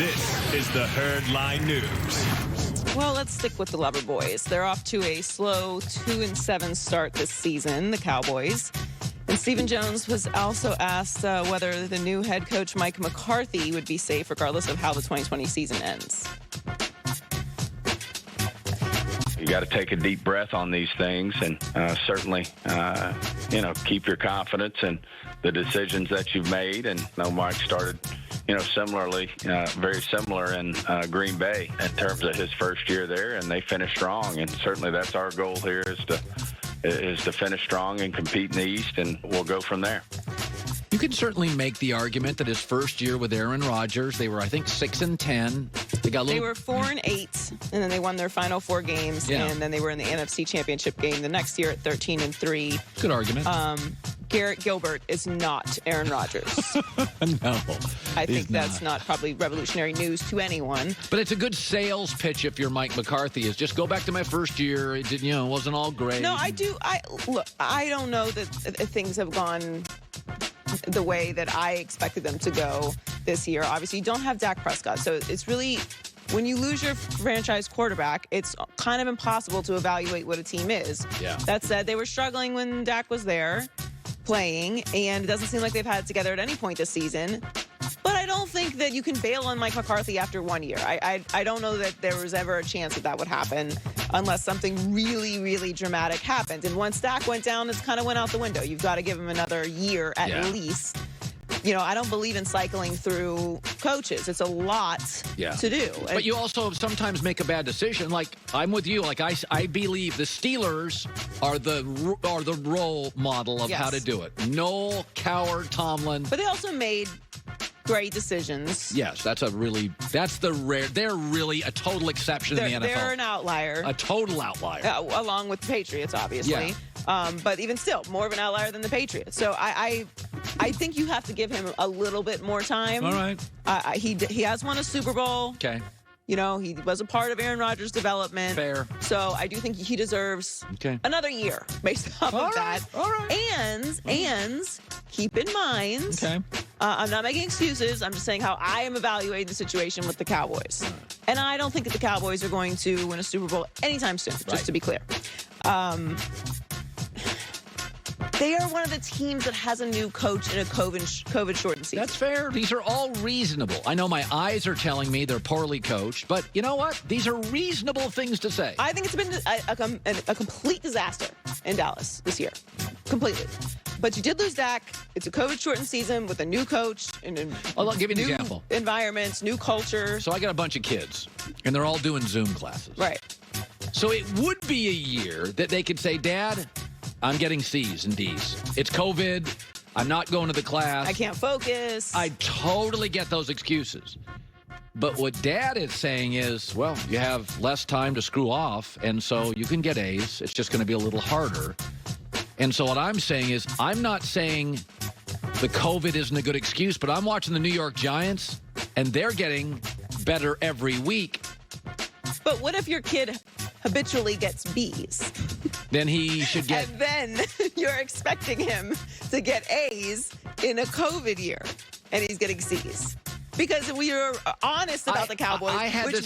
This is the Herd Line News. Well, let's stick with the Lover Boys. They're off to a slow 2-7 start this season, the Cowboys. And Stephen Jones was also asked whether the new head coach, Mike McCarthy, would be safe regardless of how the 2020 season ends. You got to take a deep breath on these things and certainly, keep your confidence in the decisions that you've made. And Mike started, similarly, very similar in Green Bay in terms of his first year there, and they finished strong. And certainly that's our goal here is to finish strong and compete in the East, and we'll go from there. You can certainly make the argument that his first year with Aaron Rodgers, they were, I think, 6-10. They were 4-8, and then they won their final 4 games, and then they were in the NFC Championship game the next year at 13-3. Good argument. Garrett Gilbert is not Aaron Rodgers. No. I think that's not probably revolutionary news to anyone. But it's a good sales pitch if you're Mike McCarthy, is just go back to my first year. It didn't, wasn't all great. No, I do. I don't know that things have gone the way that I expected them to go this year. Obviously, you don't have Dak Prescott, so it's really, when you lose your franchise quarterback, it's kind of impossible to evaluate what a team is. Yeah. That said, they were struggling when Dak was there playing, and it doesn't seem like they've had it together at any point this season. But I don't think that you can bail on Mike McCarthy after 1 year. I don't know that there was ever a chance that would happen unless something really, really dramatic happened. And once Dak went down, it kind of went out the window. You've got to give him another year at least. I don't believe in cycling through coaches. It's a lot to do. But you also sometimes make a bad decision. Like, I'm with you. Like, I believe the Steelers are the role model of how to do it. Noel, Cowherd, Tomlin. But they also made great decisions. Yes, they're really a total exception in the NFL. They're an outlier. A total outlier. Along with the Patriots, obviously. Yeah. But even still, more of an outlier than the Patriots. So I think you have to give him a little bit more time. All right. He has won a Super Bowl. Okay. He was a part of Aaron Rodgers' development. Fair. So I do think he deserves another year based off of that. All right. And keep in mind, I'm not making excuses. I'm just saying how I am evaluating the situation with the Cowboys. And I don't think that the Cowboys are going to win a Super Bowl anytime soon, just to be clear. They are one of the teams that has a new coach in a COVID-shortened season. That's fair. These are all reasonable. I know my eyes are telling me they're poorly coached, but you know what? These are reasonable things to say. I think it's been a complete disaster in Dallas this year. Completely. But you did lose Dak. It's a COVID-shortened season with a new coach and I'll give you an new example. Environments, new culture. So I got a bunch of kids, and they're all doing Zoom classes. Right. So it would be a year that they could say, Dad, I'm getting C's and D's. It's COVID. I'm not going to the class. I can't focus. I totally get those excuses. But what Dad is saying is, well, you have less time to screw off, and so you can get A's. It's just going to be a little harder. And so what I'm saying is, I'm not saying the COVID isn't a good excuse, but I'm watching the New York Giants, and they're getting better every week. But what if your kid habitually gets B's? Then he should get... And then you're expecting him to get A's in a COVID year, and he's getting C's. Because we are honest about the Cowboys,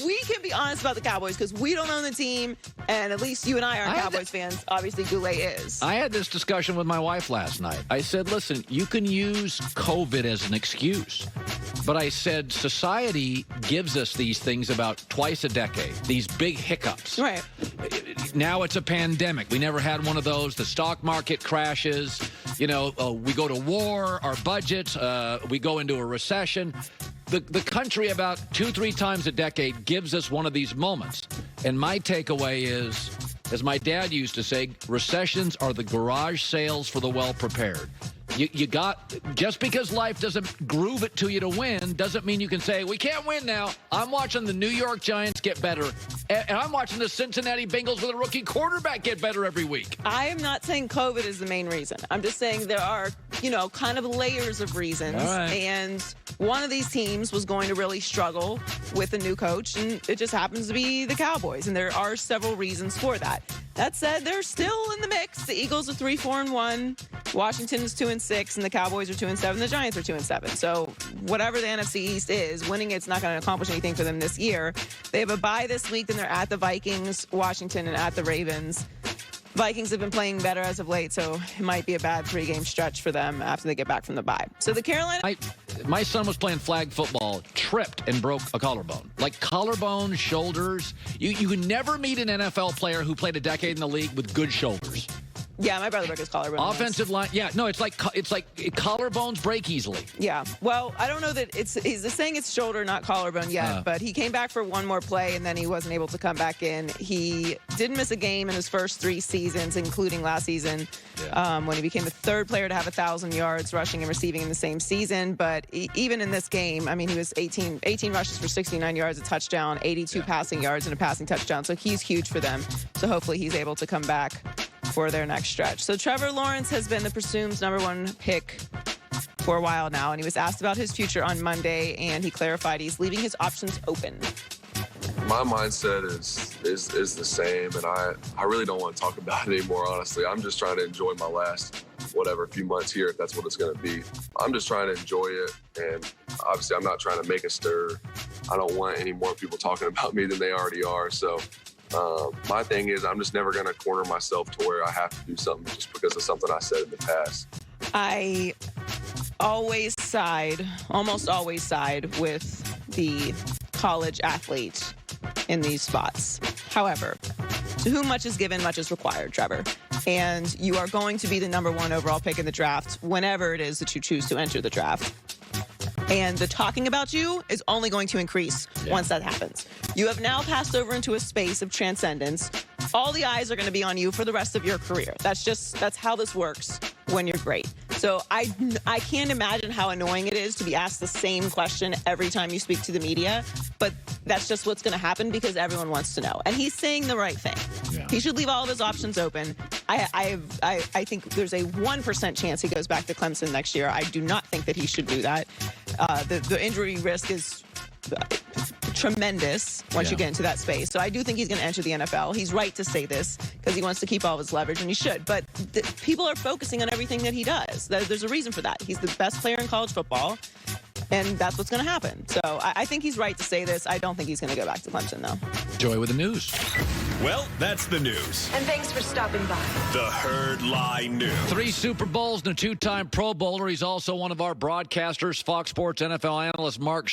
we can be honest about the Cowboys because we don't own the team, and at least you and I aren't Cowboys fans. Obviously, Goulet is. I had this discussion with my wife last night. I said, listen, you can use COVID as an excuse. But I said, society gives us these things about twice a decade, these big hiccups. Right. Now it's a pandemic. We never had one of those. The stock market crashes. We go to war, our budgets, we go into a recession. The country about 2-3 times a decade gives us one of these moments. And my takeaway is, as my dad used to say, recessions are the garage sales for the well-prepared. Just because life doesn't groove it to you to win doesn't mean you can say, we can't win now. I'm watching the New York Giants get better, and I'm watching the Cincinnati Bengals with a rookie quarterback get better every week. I am not saying COVID is the main reason. I'm just saying there are, kind of layers of reasons. All right. And one of these teams was going to really struggle with a new coach, and it just happens to be the Cowboys. And there are several reasons for that. That said, they're still in the mix. The Eagles are 3-4-1. Washington is 2-6, and the Cowboys are 2-7. The Giants are 2-7. So whatever the NFC East is, winning it's not going to accomplish anything for them this year. They have a bye this week, then they're at the Vikings, Washington, and at the Ravens. Vikings have been playing better as of late, so it might be a bad 3-game stretch for them after they get back from the bye. So the Carolina... My son was playing flag football, tripped and broke a collarbone. Like collarbone, shoulders. You can never meet an NFL player who played a decade in the league with good shoulders. Yeah, my brother broke his collarbone. Offensive line, yeah, no, it's like collarbones break easily. Yeah, well, I don't know that he's saying it's shoulder, not collarbone yet, but he came back for one more play, and then he wasn't able to come back in. He didn't miss a game in his first 3 seasons, including last season, when he became the 3rd player to have 1,000 yards rushing and receiving in the same season. But even in this game, I mean, he was 18 rushes for 69 yards, a touchdown, 82 passing yards, and a passing touchdown. So he's huge for them. So hopefully he's able to come back for their next stretch. So Trevor Lawrence has been the presumed #1 pick for a while now, and he was asked about his future on Monday, and he clarified he's leaving his options open. My mindset is the same, and I really don't want to talk about it anymore, honestly. I'm just trying to enjoy my last few months here, if that's what it's going to be. I'm just trying to enjoy it, and obviously I'm not trying to make a stir. I don't want any more people talking about me than they already are, so my thing is I'm just never going to corner myself to where I have to do something just because of something I said in the past. I almost always side with the college athlete in these spots. However, to whom much is given, much is required, Trevor. And you are going to be the #1 overall pick in the draft whenever it is that you choose to enter the draft. And the talking about you is only going to increase once that happens. You have now passed over into a space of transcendence. All the eyes are going to be on you for the rest of your career. That's how this works when you're great. So I can't imagine how annoying it is to be asked the same question every time you speak to the media, but that's just what's going to happen because everyone wants to know. And he's saying the right thing. Yeah. He should leave all of his options open. I think there's a 1% chance he goes back to Clemson next year. I do not think that he should do that. The injury risk is tremendous once you get into that space. So I do think he's going to enter the NFL. He's right to say this because he wants to keep all of his leverage, and he should. But people are focusing on everything that he does. There's a reason for that. He's the best player in college football, and that's what's going to happen. So I think he's right to say this. I don't think he's going to go back to Clemson, though. Joy with the news. Well, that's the news. And thanks for stopping by. The Herd Lie News. 3 Super Bowls and a 2-time Pro Bowler. He's also one of our broadcasters, Fox Sports NFL analyst Mark